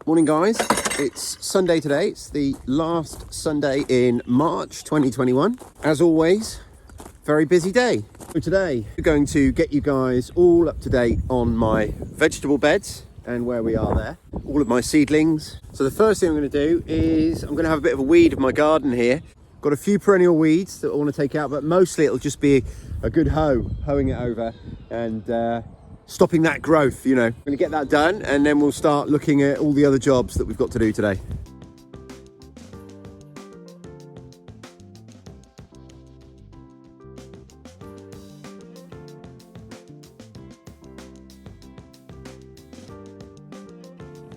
Morning guys, it's Sunday today. It's the last Sunday in March 2021. As always, very busy day. So today we're going to get you guys all up to date on my vegetable beds and where we are there. All of my seedlings. So the first thing I'm going to do is I'm going to have a bit of a weed of my garden here. Got a few perennial weeds that I want to take out, but mostly it'll just be a good hoeing it over and stopping that growth, you know. I'm going to get that done and then we'll start looking at all the other jobs that we've got to do today.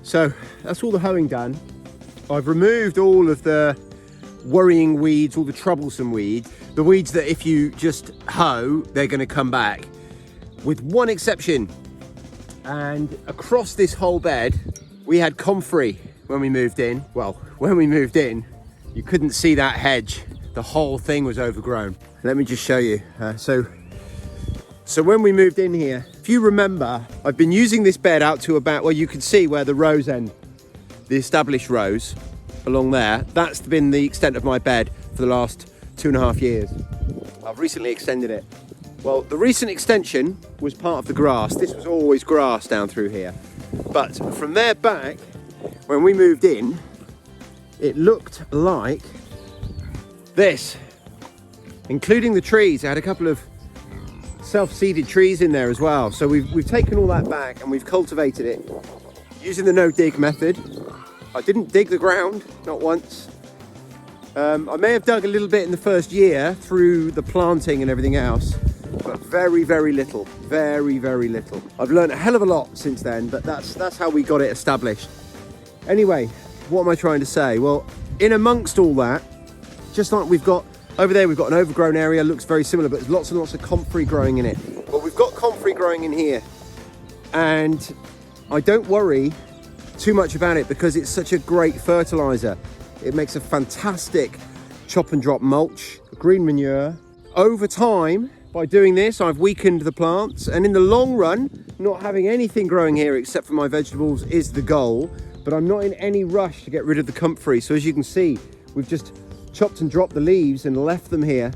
So that's all the hoeing done. I've removed all of the worrying weeds, all the troublesome weeds, the weeds that if you just hoe, they're going to come back. With one exception, and across this whole bed we had comfrey when we moved in. Well, when we moved in you couldn't see that hedge, the whole thing was overgrown. Let me just show you. So when we moved in here, if you remember, I've been using this bed out to about, well, you can see where the rows end, the established rows along there. That's been the extent of my bed for the last 2.5 years. I've recently extended it. Well, the recent extension was part of the grass. This was always grass down through here. But from there back, when we moved in, it looked like this, including the trees. I had a couple of self-seeded trees in there as well. So we've taken all that back and we've cultivated it using the no-dig method. I didn't dig the ground, not once. I may have dug a little bit in the first year through the planting and everything else, but very, very little, very, very little. I've learned a hell of a lot since then, but that's how we got it established. Anyway, what am I trying to say? Well, in amongst all that, just like we've got over there, we've got an overgrown area, looks very similar, but there's lots and lots of comfrey growing in it. Well, we've got comfrey growing in here, and I don't worry too much about it because it's such a great fertilizer. It makes a fantastic chop and drop mulch, green manure. Over time, by doing this, I've weakened the plants, and in the long run, not having anything growing here except for my vegetables is the goal, but I'm not in any rush to get rid of the comfrey. So as you can see, we've just chopped and dropped the leaves and left them here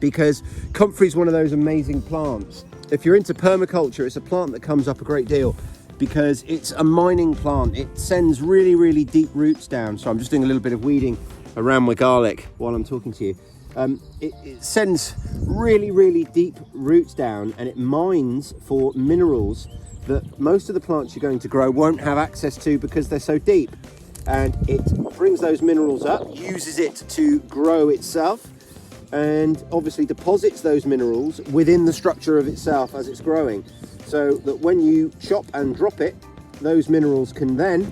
because comfrey is one of those amazing plants. If you're into permaculture, it's a plant that comes up a great deal because it's a mining plant. It sends really, really deep roots down. So I'm just doing a little bit of weeding around my garlic while I'm talking to you. It sends really, really deep roots down and it mines for minerals that most of the plants you're going to grow won't have access to because they're so deep. And it brings those minerals up, uses it to grow itself, and obviously deposits those minerals within the structure of itself as it's growing, so that when you chop and drop it, those minerals can then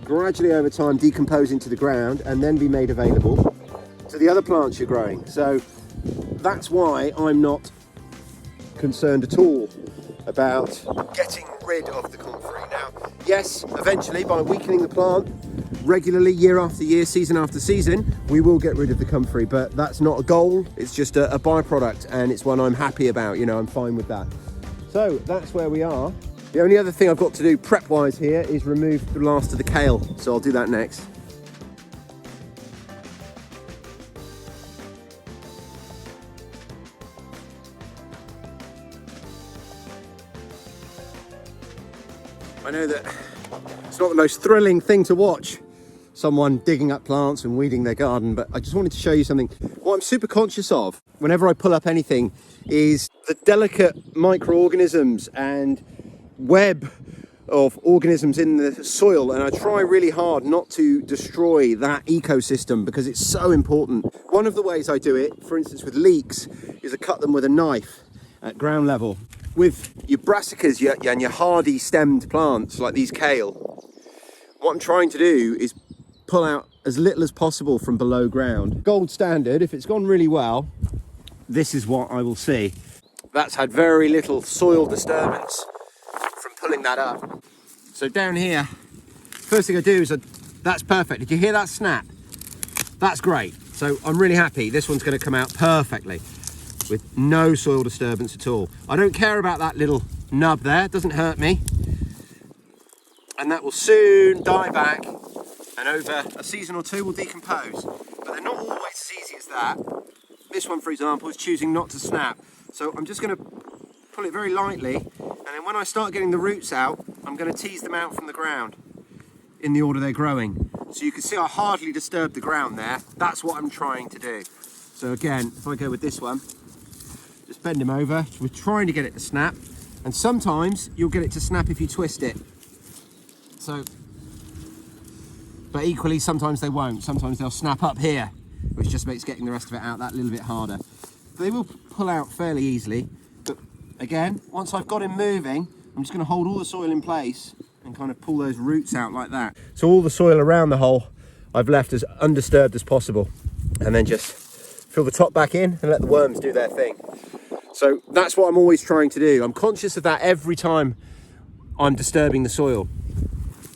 gradually over time decompose into the ground and then be made available to the other plants you're growing. So that's why I'm not concerned at all about getting rid of the comfrey. Now, yes, eventually by weakening the plant regularly, year after year, season after season, we will get rid of the comfrey, but that's not a goal. It's just a byproduct, and it's one I'm happy about. You know, I'm fine with that. So that's where we are. The only other thing I've got to do prep wise here is remove the last of the kale, so I'll do that next. I know that it's not the most thrilling thing to watch, someone digging up plants and weeding their garden, but I just wanted to show you something. What I'm super conscious of whenever I pull up anything is the delicate microorganisms and web of organisms in the soil, and I try really hard not to destroy that ecosystem because it's so important. One of the ways I do it, for instance with leeks, is I cut them with a knife at ground level. With your brassicas and your hardy stemmed plants like these kale, what I'm trying to do is pull out as little as possible from below ground. Gold standard, if it's gone really well, this is what I will see. That's had very little soil disturbance from pulling that up. So down here, first thing I do is, that's perfect. Did you hear that snap? That's great. So I'm really happy. This one's going to come out perfectly with no soil disturbance at all. I don't care about that little nub there, it doesn't hurt me. and that will soon die back, and over a season or two will decompose. But they're not always as easy as that. This one, for example, is choosing not to snap. So I'm just going to pull it very lightly, and then when I start getting the roots out, I'm going to tease them out from the ground in the order they're growing. So you can see I hardly disturb the ground there. That's what I'm trying to do. So again, if I go with this one, just bend him over. We're trying to get it to snap, and sometimes you'll get it to snap if you twist it. So, but equally, sometimes they won't. Sometimes they'll snap up here, which just makes getting the rest of it out that little bit harder. They will pull out fairly easily, but again, once I've got him moving, I'm just going to hold all the soil in place and kind of pull those roots out like that. So all the soil around the hole I've left as undisturbed as possible, and then just fill the top back in and let the worms do their thing. So that's what I'm always trying to do. I'm conscious of that every time I'm disturbing the soil.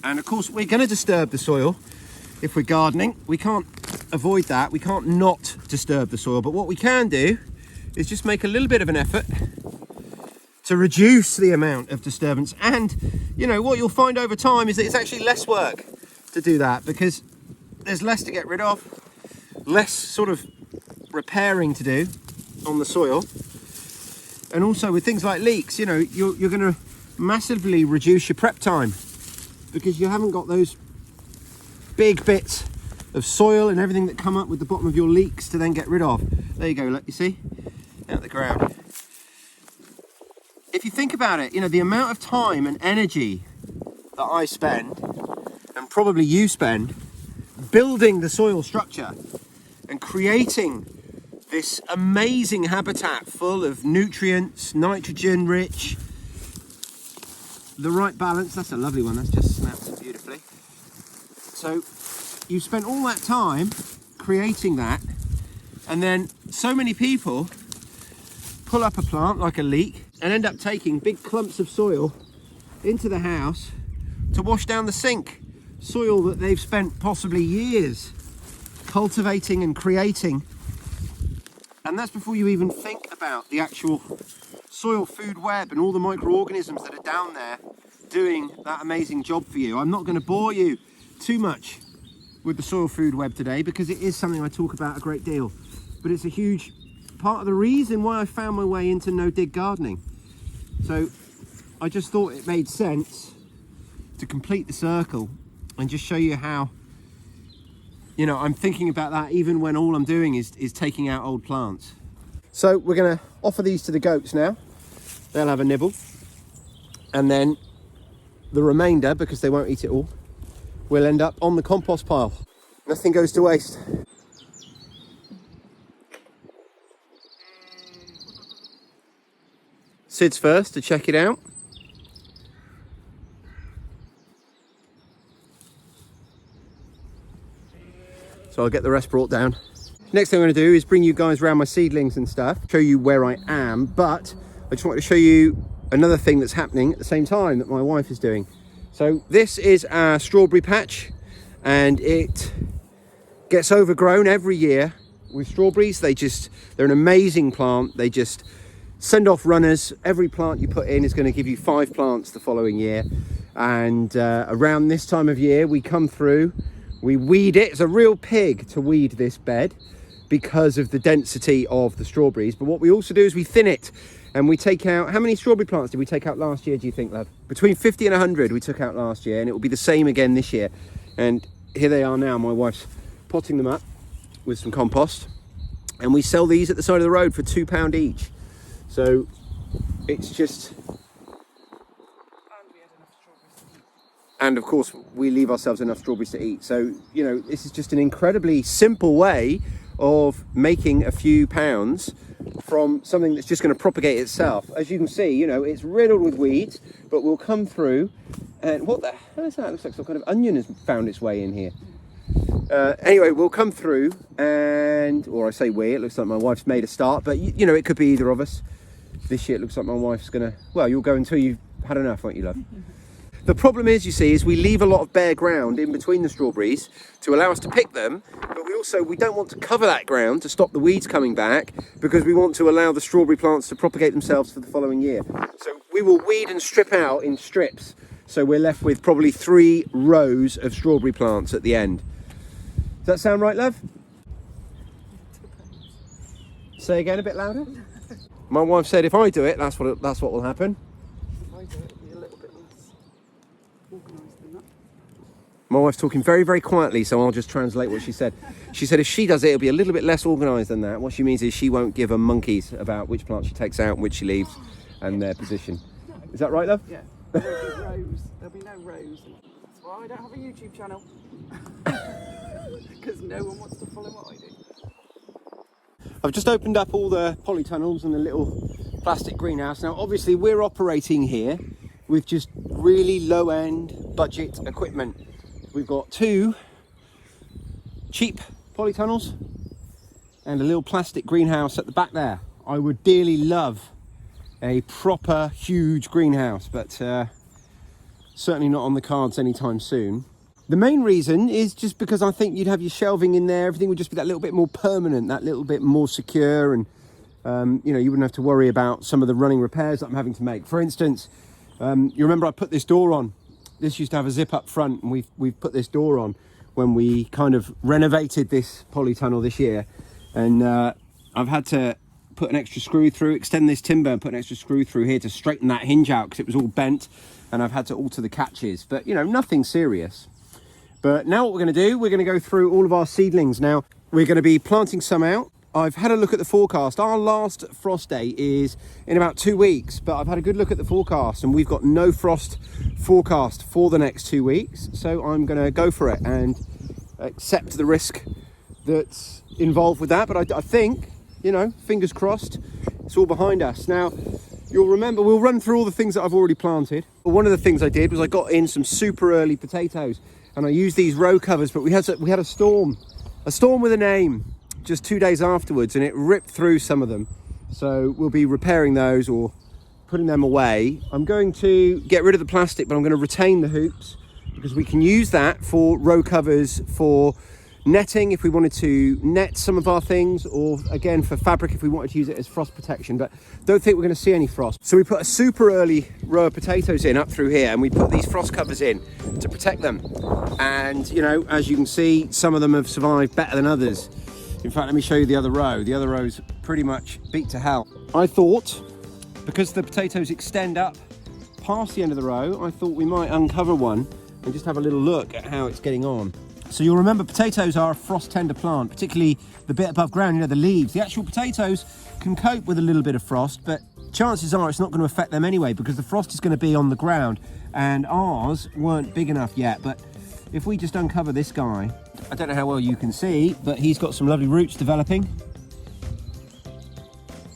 And of course, we're going to disturb the soil if we're gardening. We can't avoid that. We can't not disturb the soil. But what we can do is just make a little bit of an effort to reduce the amount of disturbance. And, you know, what you'll find over time is that it's actually less work to do that, because there's less to get rid of, less sort of repairing to do on the soil. And also with things like leeks, you know, you're going to massively reduce your prep time, because you haven't got those big bits of soil and everything that come up with the bottom of your leeks to then get rid of. There you go, look, you see? Out the ground. If you think about it, you know, the amount of time and energy that I spend, and probably you spend, building the soil structure and creating this amazing habitat full of nutrients, nitrogen rich, the right balance. That's a lovely one, that's just snapped beautifully. So you spent all that time creating that, and then so many people pull up a plant like a leek and end up taking big clumps of soil into the house to wash down the sink. Soil that they've spent possibly years cultivating and creating. And that's before you even think about the actual soil food web and all the microorganisms that are down there doing that amazing job for you. I'm not going to bore you too much with the soil food web today, because it is something I talk about a great deal, but it's a huge part of the reason why I found my way into no-dig gardening. So I just thought it made sense to complete the circle and just show you how, you know, I'm thinking about that even when all I'm doing is taking out old plants. So we're going to offer these to the goats now. They'll have a nibble, and then the remainder, because they won't eat it all, will end up on the compost pile. Nothing goes to waste. Sid's first to check it out. So I'll get the rest brought down. Next thing I'm going to do is bring you guys around my seedlings and stuff, show you where I am, but I just wanted to show you another thing that's happening at the same time that my wife is doing. So this is our strawberry patch, and it gets overgrown every year with strawberries. They're an amazing plant. They just send off runners. Every plant you put in is going to give you 5 plants the following year. And around this time of year, we come through, we weed it. It's a real pig to weed this bed because of the density of the strawberries. But what we also do is we thin it, and we take out, how many strawberry plants did we take out last year, do you think, love? Between 50 and 100 we took out last year, and it will be the same again this year. And here they are now. My wife's potting them up with some compost, and we sell these at the side of the road for £2 each. So it's just, and of course we leave ourselves enough strawberries to eat. So, you know, this is just an incredibly simple way of making a few pounds from something that's just going to propagate itself. As you can see, you know, it's riddled with weeds, but we'll come through, and what the hell is that? It looks like some kind of onion has found its way in here. Anyway, we'll come through, and, or I say we, it looks like my wife's made a start, but you know, it could be either of us. This year it looks like my wife's gonna, well, you'll go until you've had enough, won't you, love? The problem is, you see, is we leave a lot of bare ground in between the strawberries to allow us to pick them, but we don't want to cover that ground to stop the weeds coming back, because we want to allow the strawberry plants to propagate themselves for the following year. So we will weed and strip out in strips So we're left with probably 3 rows of strawberry plants at the end. Does that sound right, love? Say again a bit louder. My wife said if I do it, that's what will happen. If I do it, it'll be a little bit less organised than that. My wife's talking very, very quietly, so I'll just translate what she said. She said if she does it, it'll be a little bit less organised than that. What she means is she won't give a monkeys about which plants she takes out and which she leaves and their position. No. Is that right, love? Yeah. There'll be rows. There'll be no rows. That's why I don't have a YouTube channel. Because no one wants to follow what I do. I've just opened up all the polytunnels and the little plastic greenhouse. Now, obviously, we're operating here with just really low-end budget equipment. We've got 2 cheap polytunnels and a little plastic greenhouse at the back there. I would dearly love a proper huge greenhouse, but certainly not on the cards anytime soon. The main reason is just because I think you'd have your shelving in there, everything would just be that little bit more permanent, that little bit more secure, and you know, you wouldn't have to worry about some of the running repairs that I'm having to make. For instance, you remember I put this door on. This used to have a zip up front, and we've put this door on when we kind of renovated this polytunnel this year, and I've had to put an extra screw through, extend this timber and put an extra screw through here to straighten that hinge out because it was all bent, and I've had to alter the catches, but you know, nothing serious. But now what we're going to do, we're going to go through all of our seedlings. Now, we're going to be planting some out. I've had a look at the forecast. Our last frost day is in about 2 weeks, but I've had a good look at the forecast and we've got no frost forecast for the next 2 weeks. So I'm going to go for it and accept the risk that's involved with that. But I think, you know, fingers crossed, it's all behind us. Now, you'll remember, we'll run through all the things that I've already planted. One of the things I did was I got in some super early potatoes. And I used these row covers, but we had a storm with a name just 2 days afterwards, and it ripped through some of them. So we'll be repairing those or putting them away. I'm going to get rid of the plastic, but I'm going to retain the hoops because we can use that for row covers for netting if we wanted to net some of our things, or again for fabric if we wanted to use it as frost protection, but don't think we're going to see any frost. So we put a super early row of potatoes in up through here, and we put these frost covers in to protect them. And you know, as you can see, some of them have survived better than others. In fact, let me show you the other row. The other row's pretty much beat to hell. I thought, because the potatoes extend up past the end of the row, I thought we might uncover one and just have a little look at how it's getting on. So you'll remember potatoes are a frost tender plant, particularly the bit above ground, you know, the leaves. The actual potatoes can cope with a little bit of frost, but chances are it's not going to affect them anyway because the frost is going to be on the ground, and ours weren't big enough yet. But if we just uncover this guy, I don't know how well you can see, but he's got some lovely roots developing.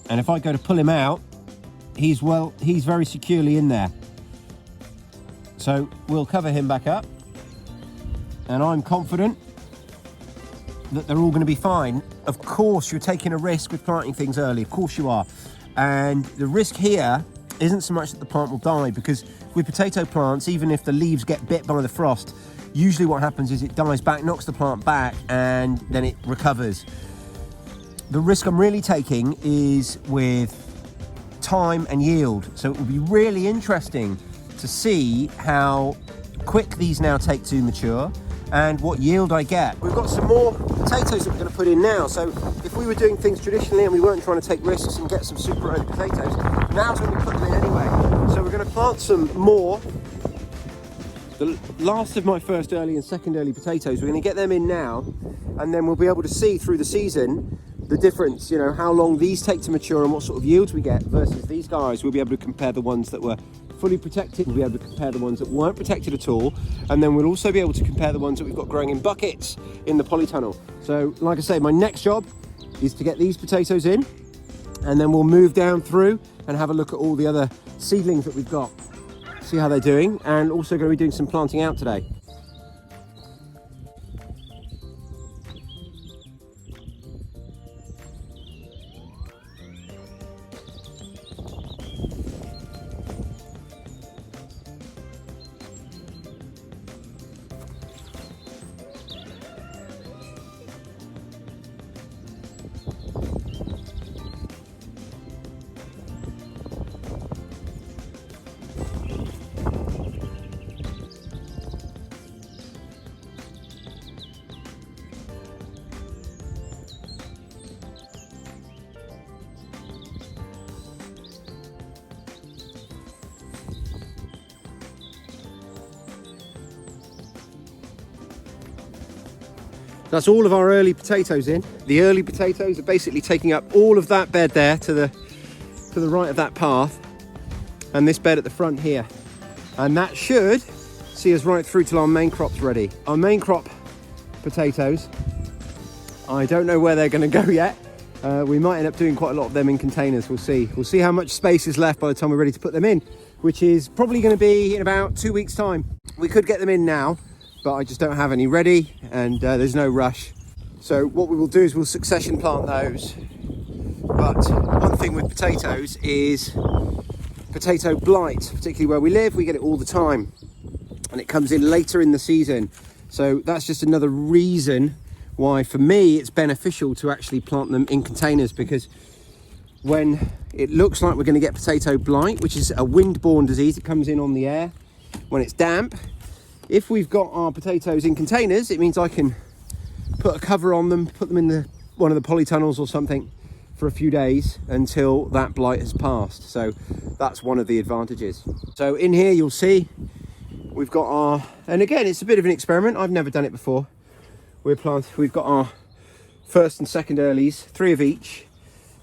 And if I go to pull him out, he's very securely in there. So we'll cover him back up. And I'm confident that they're all going to be fine. Of course, you're taking a risk with planting things early. Of course you are. And the risk here isn't so much that the plant will die, because with potato plants, even if the leaves get bit by the frost, usually what happens is it dies back, knocks the plant back, and then it recovers. The risk I'm really taking is with time and yield. So it will be really interesting to see how quick these now take to mature and what yield I get. We've got some more potatoes that we're going to put in now. So if we were doing things traditionally and we weren't trying to take risks and get some super early potatoes, now's when we put them in anyway. So we're going to plant some more. The last of my first early and second early potatoes, we're going to get them in now, and then we'll be able to see through the season the difference, you know, how long these take to mature and what sort of yields we get versus these guys. We'll be able to compare the ones that were fully protected, we'll be able to compare the ones that weren't protected at all, and then we'll also be able to compare the ones that we've got growing in buckets in the polytunnel. So like I say, my next job is to get these potatoes in, and then we'll move down through and have a look at all the other seedlings that we've got, see how they're doing, and also going to be doing some planting out today. That's all of our early potatoes in. The early potatoes are basically taking up all of that bed there to the right of that path, and this bed at the front here. And that should see us right through till our main crop's ready. Our main crop potatoes, I don't know where they're going to go yet. We might end up doing quite a lot of them in containers. We'll see. We'll see how much space is left by the time we're ready to put them in, which is probably going to be in about 2 weeks' time. We could get them in now, but I just don't have any ready, and there's no rush. So what we will do is we'll succession plant those. But one thing with potatoes is potato blight, particularly where we live. We get it all the time, and it comes in later in the season. So that's just another reason why for me it's beneficial to actually plant them in containers, because when it looks like we're going to get potato blight, which is a wind-borne disease, it comes in on the air when it's damp. If we've got our potatoes in containers, it means I can put a cover on them, put them in one of the polytunnels or something for a few days until that blight has passed. So that's one of the advantages. So in here you'll see we've got our, and again it's a bit of an experiment, I've never done it before. We've got our first and second earlies, 3 of each,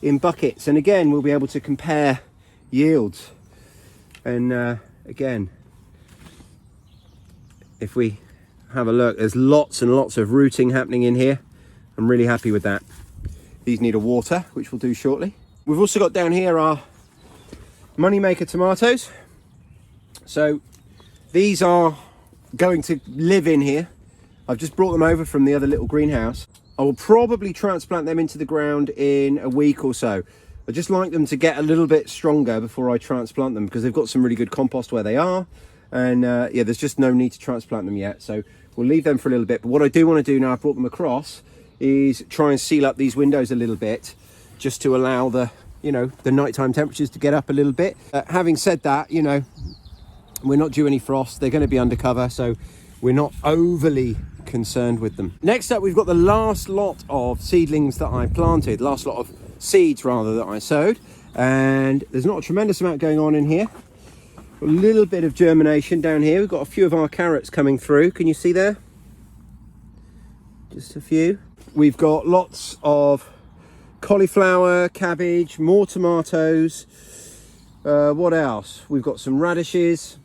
in buckets, and again we'll be able to compare yields. And again, if we have a look, there's lots and lots of rooting happening in here. I'm really happy with that. These need a water, which we'll do shortly. We've also got down here our moneymaker tomatoes. So these are going to live in here. I've just brought them over from the other little greenhouse. I will probably transplant them into the ground in a week or so. I just like them to get a little bit stronger before I transplant them, because they've got some really good compost where they are. And yeah, there's just no need to transplant them yet. So we'll leave them for a little bit. But what I do want to do now I've brought them across is try and seal up these windows a little bit, just to allow the, you know, the nighttime temperatures to get up a little bit. Having said that, you know, we're not due any frost. They're going to be undercover, so we're not overly concerned with them. Next up, we've got the last lot of seedlings that I planted, last lot of seeds rather that I sowed, and there's not a tremendous amount going on in here. A little bit of germination down here. We've got a few of our carrots coming through. Can you see there? Just a few. We've got lots of cauliflower, cabbage, more tomatoes. What else? We've got some radishes,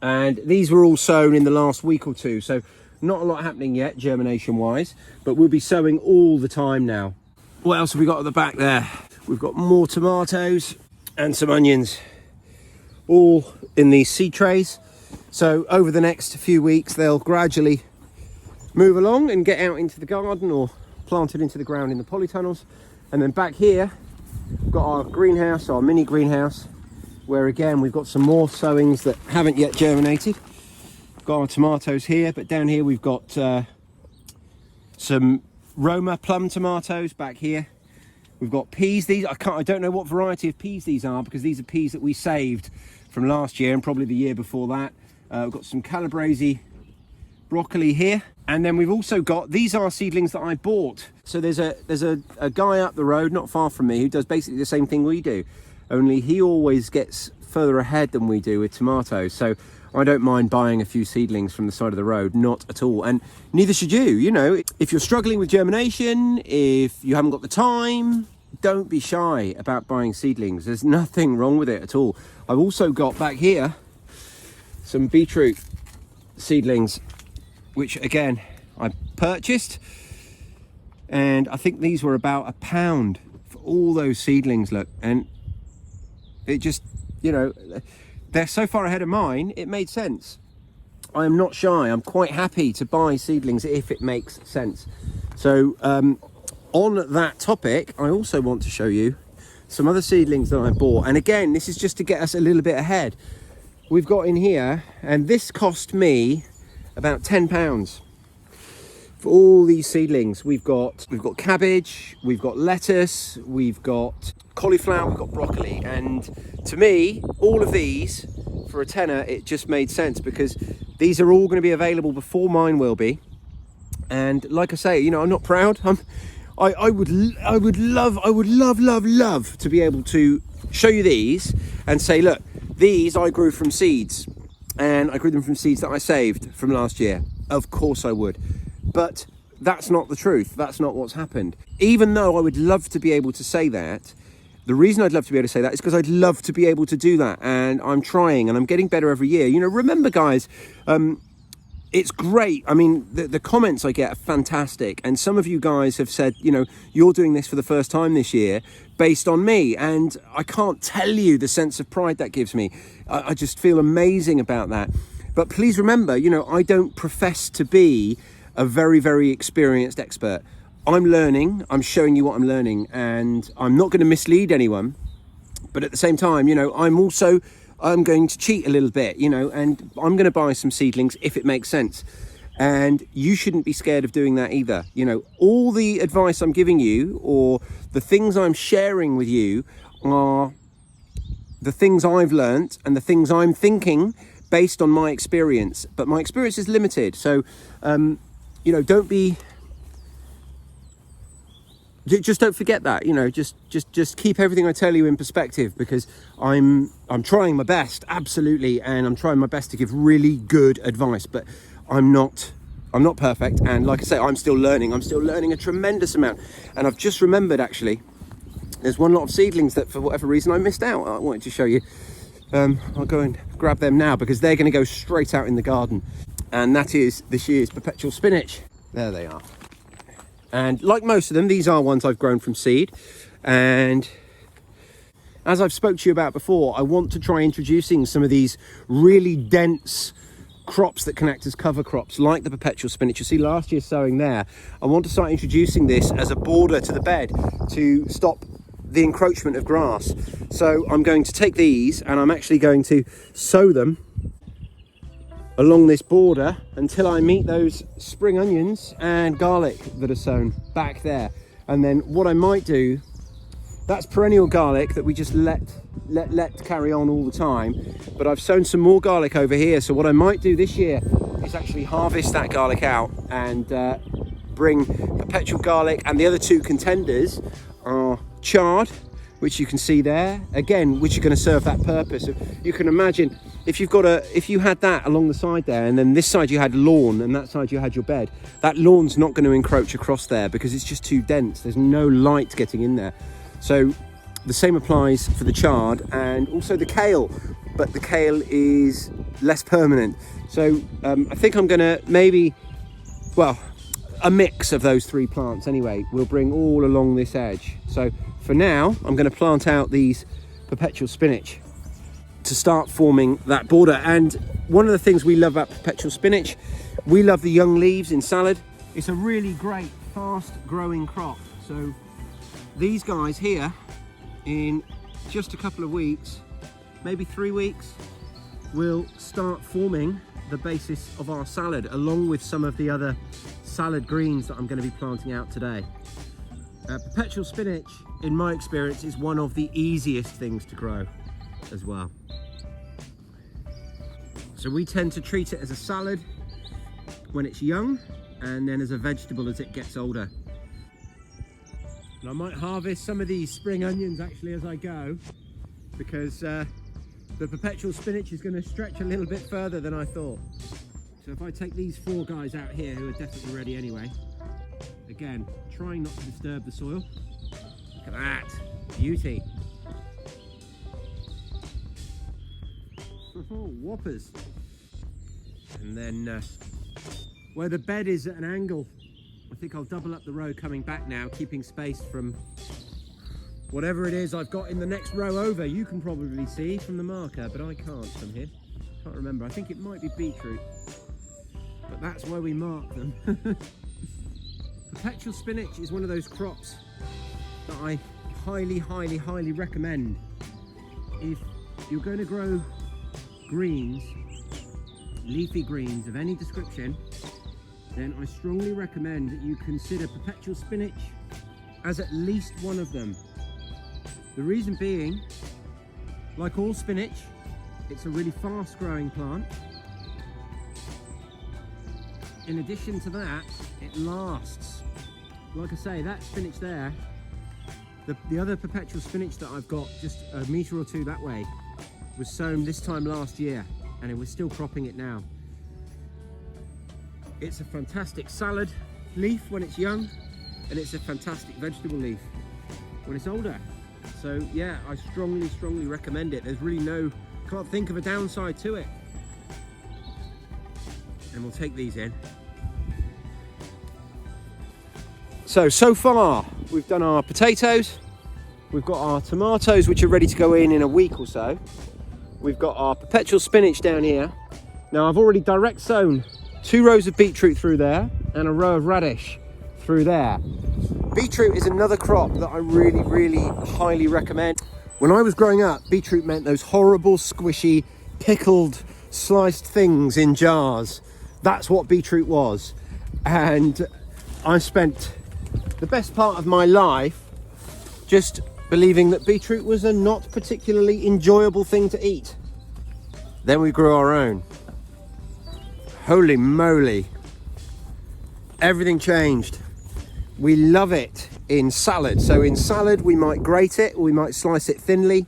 and these were all sown in the last week or two, so not a lot happening yet germination wise, but we'll be sowing all the time now. What else have we got at the back there? We've got more tomatoes and some onions, all in these seed trays. So over the next few weeks they'll gradually move along and get out into the garden or planted into the ground in the polytunnels. And then back here we've got our greenhouse, our mini greenhouse, where again we've got some more sowings that haven't yet germinated. We've got our tomatoes here, but down here we've got some Roma plum tomatoes back here. We've got peas. These I don't know what variety of peas these are, because these are peas that we saved from last year and probably the year before that. We've got some calabrese broccoli here, and then we've also got, these are seedlings that I bought. So there's a guy up the road not far from me who does basically the same thing we do, only he always gets further ahead than we do with tomatoes. So I don't mind buying a few seedlings from the side of the road, not at all, and neither should you. You know, if you're struggling with germination, if you haven't got the time, don't be shy about buying seedlings. There's nothing wrong with it at all. I've also got back here some beetroot seedlings, which again I purchased, and I think these were about £1 for all those seedlings. Look, and it just, you know, they're so far ahead of mine, it made sense. I am not shy. I'm quite happy to buy seedlings if it makes sense. So on that topic, I also want to show you some other seedlings that I bought. And again, this is just to get us a little bit ahead. We've got in here, and this cost me about £10 for all these seedlings. We've got cabbage, we've got lettuce, we've got cauliflower, we've got broccoli, and to me all of these for a tenner, it just made sense, because these are all going to be available before mine will be. And like I say, you know, I'm not proud. I would love to be able to show you these and say, look, these I grew from seeds, and I grew them from seeds that I saved from last year. Of course I would. But that's not the truth. That's not what's happened. Even though I would love to be able to say that, the reason I'd love to be able to say that is because I'd love to be able to do that. And I'm trying, and I'm getting better every year. You know, remember, guys, it's great. I mean, the comments I get are fantastic. And some of you guys have said, you know, you're doing this for the first time this year based on me. And I can't tell you the sense of pride that gives me. I just feel amazing about that. But please remember, you know, I don't profess to be a very, very experienced expert. I'm learning, I'm showing you what I'm learning, and I'm not going to mislead anyone. But at the same time, you know, I'm going to cheat a little bit, you know, and I'm going to buy some seedlings if it makes sense. And you shouldn't be scared of doing that either. You know, all the advice I'm giving you or the things I'm sharing with you are the things I've learnt and the things I'm thinking based on my experience. But my experience is limited. So, you know, just don't forget that, you know, just keep everything I tell you in perspective, because I'm trying my best, absolutely, and I'm trying my best to give really good advice, but I'm not perfect, and like I say, I'm still learning a tremendous amount. And I've just remembered, actually, there's one lot of seedlings that for whatever reason I missed out. I wanted to show you. I'll go and grab them now because they're going to go straight out in the garden, and that is this year's Perpetual Spinach. There they are. And like most of them, these are ones I've grown from seed. And as I've spoke to you about before, I want to try introducing some of these really dense crops that can act as cover crops, like the Perpetual Spinach. You see last year's sowing there. I want to start introducing this as a border to the bed to stop the encroachment of grass. So I'm going to take these and I'm actually going to sow them along this border until I meet those spring onions and garlic that are sown back there. And then what I might do, that's perennial garlic that we just let carry on all the time, but I've sown some more garlic over here. So what I might do this year is actually harvest that garlic out and bring Perpetual garlic, and the other two contenders are chard, which you can see there, again, which are going to serve that purpose. So you can imagine if you had that along the side there, and then this side you had lawn and that side you had your bed, that lawn's not going to encroach across there because it's just too dense. There's no light getting in there. So the same applies for the chard and also the kale, but the kale is less permanent. So I think I'm going to maybe, well, a mix of those three plants anyway, we'll bring all along this edge. So for now, I'm going to plant out these Perpetual Spinach to start forming that border. And one of the things we love about Perpetual Spinach, we love the young leaves in salad. It's a really great, fast growing crop. So these guys here, in just a couple of weeks, maybe 3 weeks, will start forming the basis of our salad, along with some of the other salad greens that I'm going to be planting out today. Perpetual Spinach, in my experience, is one of the easiest things to grow as well. So we tend to treat it as a salad when it's young, and then as a vegetable as it gets older. And I might harvest some of these spring onions actually as I go, because the Perpetual Spinach is going to stretch a little bit further than I thought. So if I take these 4 guys out here, who are definitely ready anyway, again, trying not to disturb the soil. Look at that, beauty. Whoppers. And then where the bed is at an angle, I think I'll double up the row coming back now, keeping space from whatever it is I've got in the next row over. You can probably see from the marker, but I can't from here. Can't remember. I think it might be beetroot, but that's where we mark them. Perpetual Spinach is one of those crops that I highly recommend. If you're going to grow greens, leafy greens of any description, then I strongly recommend that you consider Perpetual Spinach as at least one of them. The reason being, like all spinach, it's a really fast growing plant. In addition to that, it lasts. Like I say, that spinach there, the other Perpetual Spinach that I've got just a metre or 2 that way, was sown this time last year, and we're still cropping it now. It's a fantastic salad, leaf when it's young, and it's a fantastic vegetable leaf when it's older. So yeah, I strongly recommend it. There's really can't think of a downside to it. And we'll take these in. So far we've done our potatoes, we've got our tomatoes which are ready to go in a week or so. We've got our perpetual spinach down here. Now I've already direct sown 2 rows of beetroot through there and a row of radish through there. Beetroot is another crop that I really highly recommend. When I was growing up, beetroot meant those horrible, squishy, pickled, sliced things in jars. That's what beetroot was. And I spent the best part of my life just believing that beetroot was a not particularly enjoyable thing to eat. Then we grew our own. Holy moly. Everything changed. We love it in salad. So in salad, we might grate it, we might slice it thinly.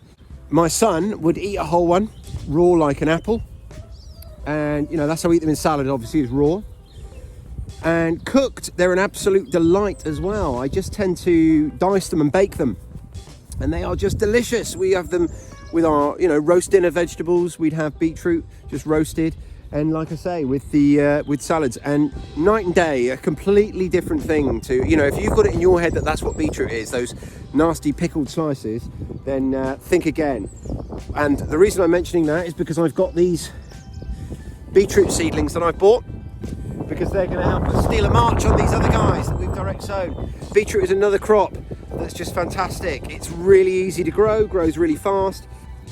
My son would eat a whole one, raw like an apple. And you know, that's how we eat them in salad, obviously, is raw. And cooked, they're an absolute delight as well. I just tend to dice them and bake them. And they are just delicious. We have them with our, roast dinner vegetables. We'd have beetroot just roasted. And like I say, with salads, and night and day, a completely different thing to, if you've got it in your head that that's what beetroot is, those nasty pickled slices, then think again. And the reason I'm mentioning that is because I've got these beetroot seedlings that I've bought, because they're going to help us steal a march on these other guys that we've direct sown. Beetroot is another crop that's just fantastic. It's really easy to grow, grows really fast.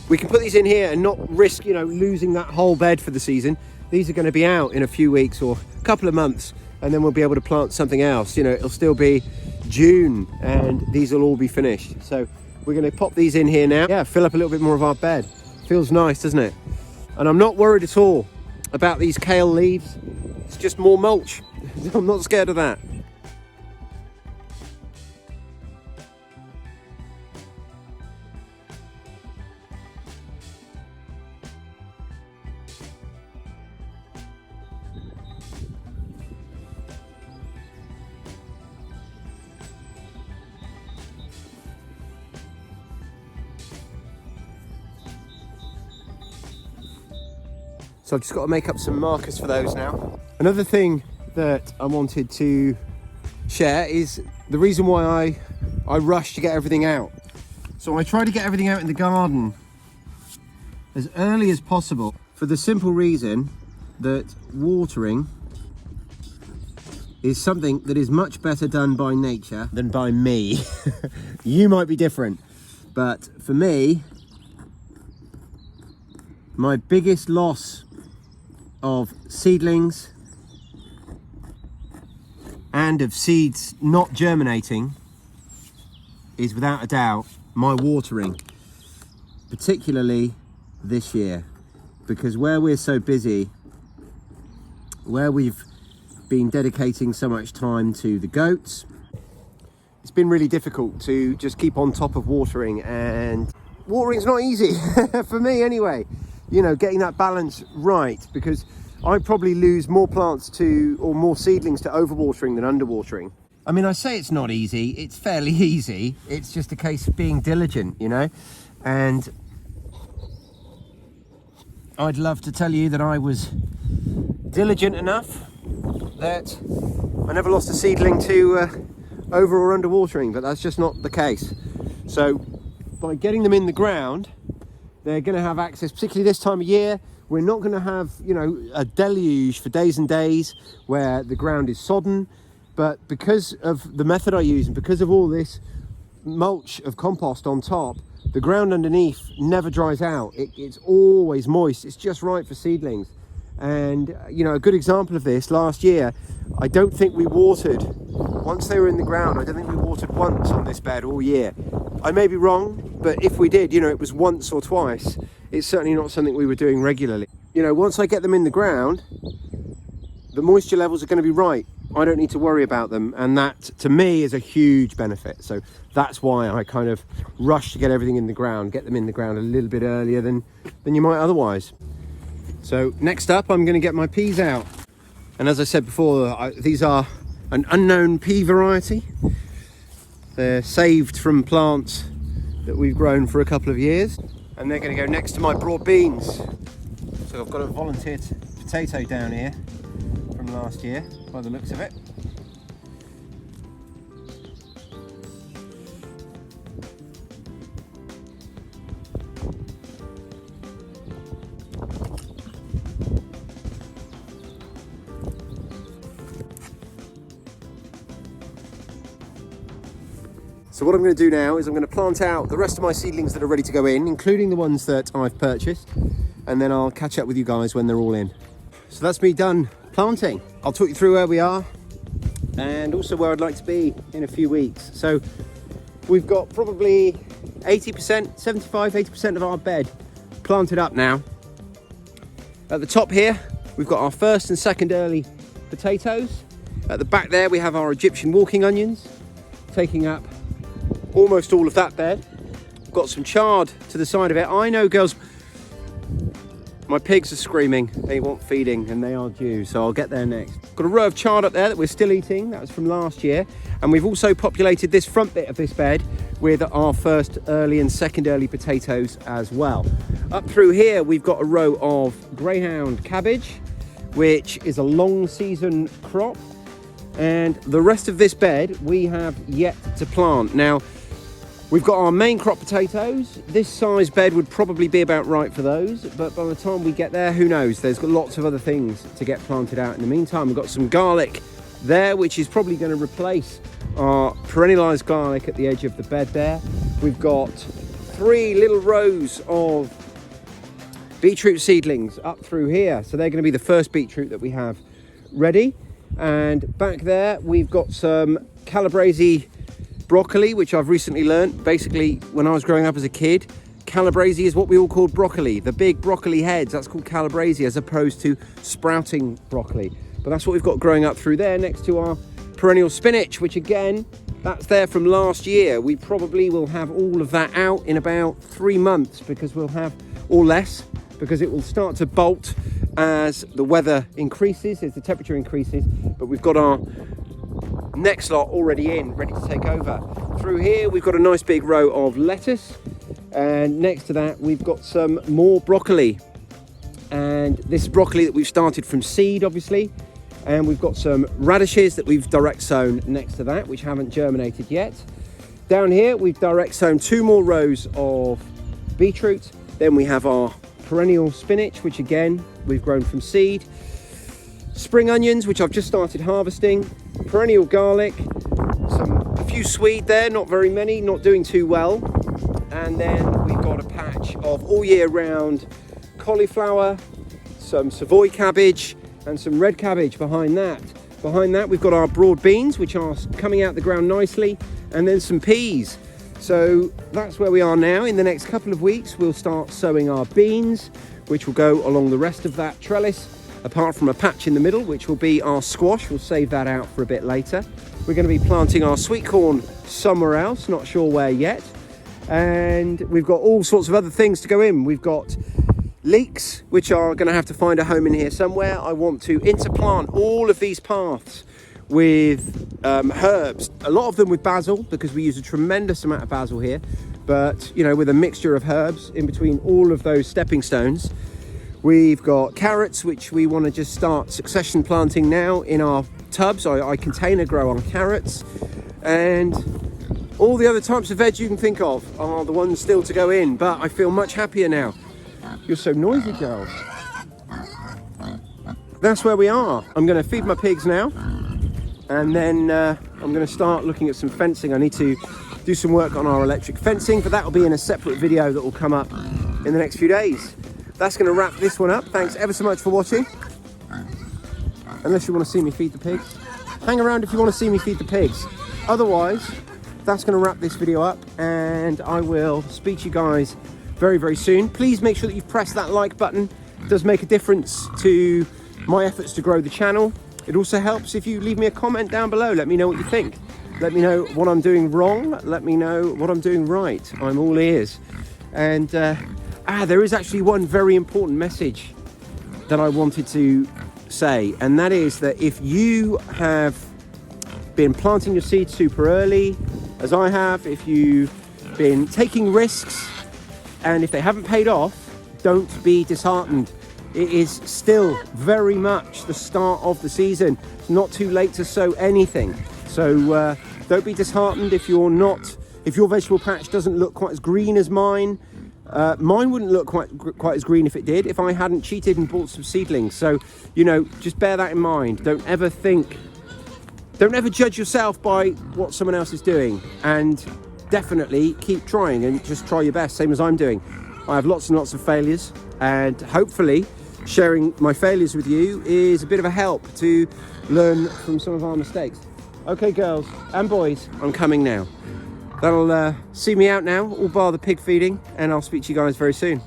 We can put these in here and not risk, losing that whole bed for the season. These are going to be out in a few weeks or a couple of months, and then we'll be able to plant something else. It'll still be June and these will all be finished. So we're going to pop these in here now. Yeah, fill up a little bit more of our bed. Feels nice, doesn't it? And I'm not worried at all about these kale leaves. It's just more mulch. I'm not scared of that. So I've just got to make up some markers for those now. Another thing that I wanted to share is the reason why I rush to get everything out. So I try to get everything out in the garden as early as possible, for the simple reason that watering is something that is much better done by nature than by me. You might be different, but for me, my biggest loss of seedlings and of seeds not germinating is without a doubt my watering, particularly this year, because where we're so busy, where we've been dedicating so much time to the goats, it's been really difficult to just keep on top of watering, and watering's not easy for me anyway. Getting that balance right, because I probably lose more plants or more seedlings to overwatering than underwatering. I mean, I say it's not easy, it's fairly easy. It's just a case of being diligent, and I'd love to tell you that I was diligent enough that I never lost a seedling to over or underwatering, but that's just not the case. So by getting them in the ground, they're going to have access, particularly this time of year. We're not going to have, a deluge for days and days where the ground is sodden. But because of the method I use and because of all this mulch of compost on top, the ground underneath never dries out. It's always moist. It's just right for seedlings. And, a good example of this, last year, I don't think we watered, once they were in the ground, I don't think we watered once on this bed all year. I may be wrong, but if we did, it was once or twice. It's certainly not something we were doing regularly. Once I get them in the ground, the moisture levels are going to be right. I don't need to worry about them, and that to me is a huge benefit. So that's why I kind of rush to get everything in the ground, get them in the ground a little bit earlier than you might otherwise. So next up, I'm going to get my peas out. And as I said before, these are an unknown pea variety. They're saved from plants that we've grown for a couple of years, and they're going to go next to my broad beans. So I've got a volunteered potato down here from last year by the looks of it. So what I'm going to do now is I'm going to plant out the rest of my seedlings that are ready to go in, including the ones that I've purchased, and then I'll catch up with you guys when they're all in. So that's me done planting. I'll talk you through where we are and also where I'd like to be in a few weeks. So we've got probably 80%, 75, 80% of our bed planted up now. At the top here, we've got our first and second early potatoes. At the back there, we have our Egyptian walking onions, taking up almost all of that bed. Got some chard to the side of it. I know, girls, my pigs are screaming. They want feeding and they are due, so I'll get there next. Got a row of chard up there that we're still eating. That was from last year. And we've also populated this front bit of this bed with our first early and second early potatoes as well. Up through here, we've got a row of Greyhound Cabbage, which is a long season crop. And the rest of this bed we have yet to plant. Now, we've got our main crop potatoes. This size bed would probably be about right for those, but by the time we get there, who knows? There's got lots of other things to get planted out in the meantime. We've got some garlic there, which is probably going to replace our perennialized garlic at the edge of the bed there. We've got 3 little rows of beetroot seedlings up through here. So they're going to be the first beetroot that we have ready. And back there, we've got some Calabrese broccoli, which I've recently learned. Basically, when I was growing up as a kid, Calabrese is what we all called broccoli. The big broccoli heads, that's called Calabrese, as opposed to sprouting broccoli. But that's what we've got growing up through there next to our perennial spinach, which again, that's there from last year. We probably will have all of that out in about 3 months, because we'll have, or less, because it will start to bolt as the weather increases, as the temperature increases. But we've got our next lot already in, ready to take over. Through here, we've got a nice big row of lettuce, and next to that, we've got some more broccoli. And this is broccoli that we've started from seed, obviously. And we've got some radishes that we've direct sown next to that, which haven't germinated yet. Down here, we've direct sown 2 more rows of beetroot. Then we have our perennial spinach, which again, we've grown from seed. Spring onions, which I've just started harvesting. Perennial garlic. A few swede there, not very many, not doing too well. And then we've got a patch of all year round cauliflower, some Savoy cabbage, and some red cabbage behind that. Behind that, we've got our broad beans, which are coming out the ground nicely, and then some peas. So that's where we are now. In the next couple of weeks, we'll start sowing our beans, which will go along the rest of that trellis, apart from a patch in the middle, which will be our squash. We'll save that out for a bit later. We're going to be planting our sweet corn somewhere else, not sure where yet. And we've got all sorts of other things to go in. We've got leeks, which are going to have to find a home in here somewhere. I want to interplant all of these paths with herbs, a lot of them with basil, because we use a tremendous amount of basil here, but you know, with a mixture of herbs in between all of those stepping stones. We've got carrots, which we want to just start succession planting now in our tubs. I container grow on carrots, and all the other types of veg you can think of are the ones still to go in, but I feel much happier now. You're so noisy, girls. That's where we are. I'm going to feed my pigs now, and then I'm going to start looking at some fencing. I need to do some work on our electric fencing, but that will be in a separate video that will come up in the next few days. That's going to wrap this one up. Thanks ever so much for watching. Unless you want to see me feed the pigs. Hang around if you want to see me feed the pigs. Otherwise, that's going to wrap this video up, and I will speak to you guys very, very soon. Please make sure that you've pressed that like button. It does make a difference to my efforts to grow the channel. It also helps if you leave me a comment down below. Let me know what you think. Let me know what I'm doing wrong. Let me know what I'm doing right. I'm all ears. And there is actually one very important message that I wanted to say, and that is that if you have been planting your seeds super early, as I have, if you've been taking risks, and if they haven't paid off, don't be disheartened. It is still very much the start of the season. It's not too late to sow anything. So don't be disheartened if your vegetable patch doesn't look quite as green as mine. Mine wouldn't look quite as green if it did, if I hadn't cheated and bought some seedlings. So, you know, just bear that in mind. Don't ever judge yourself by what someone else is doing, and definitely keep trying and just try your best, same as I'm doing. I have lots and lots of failures, and hopefully sharing my failures with you is a bit of a help to learn from some of our mistakes. Okay, girls and boys, I'm coming now. That'll see me out now, all bar the pig feeding, and I'll speak to you guys very soon.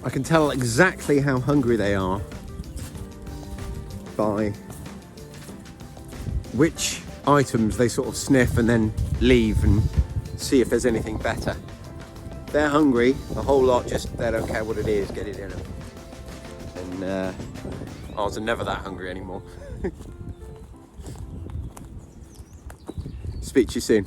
I can tell exactly how hungry they are by which items they sort of sniff and then leave and see if there's anything better. They're hungry, the whole lot just, they don't care what it is, get it in them. And ours are never that hungry anymore. Speak to you soon.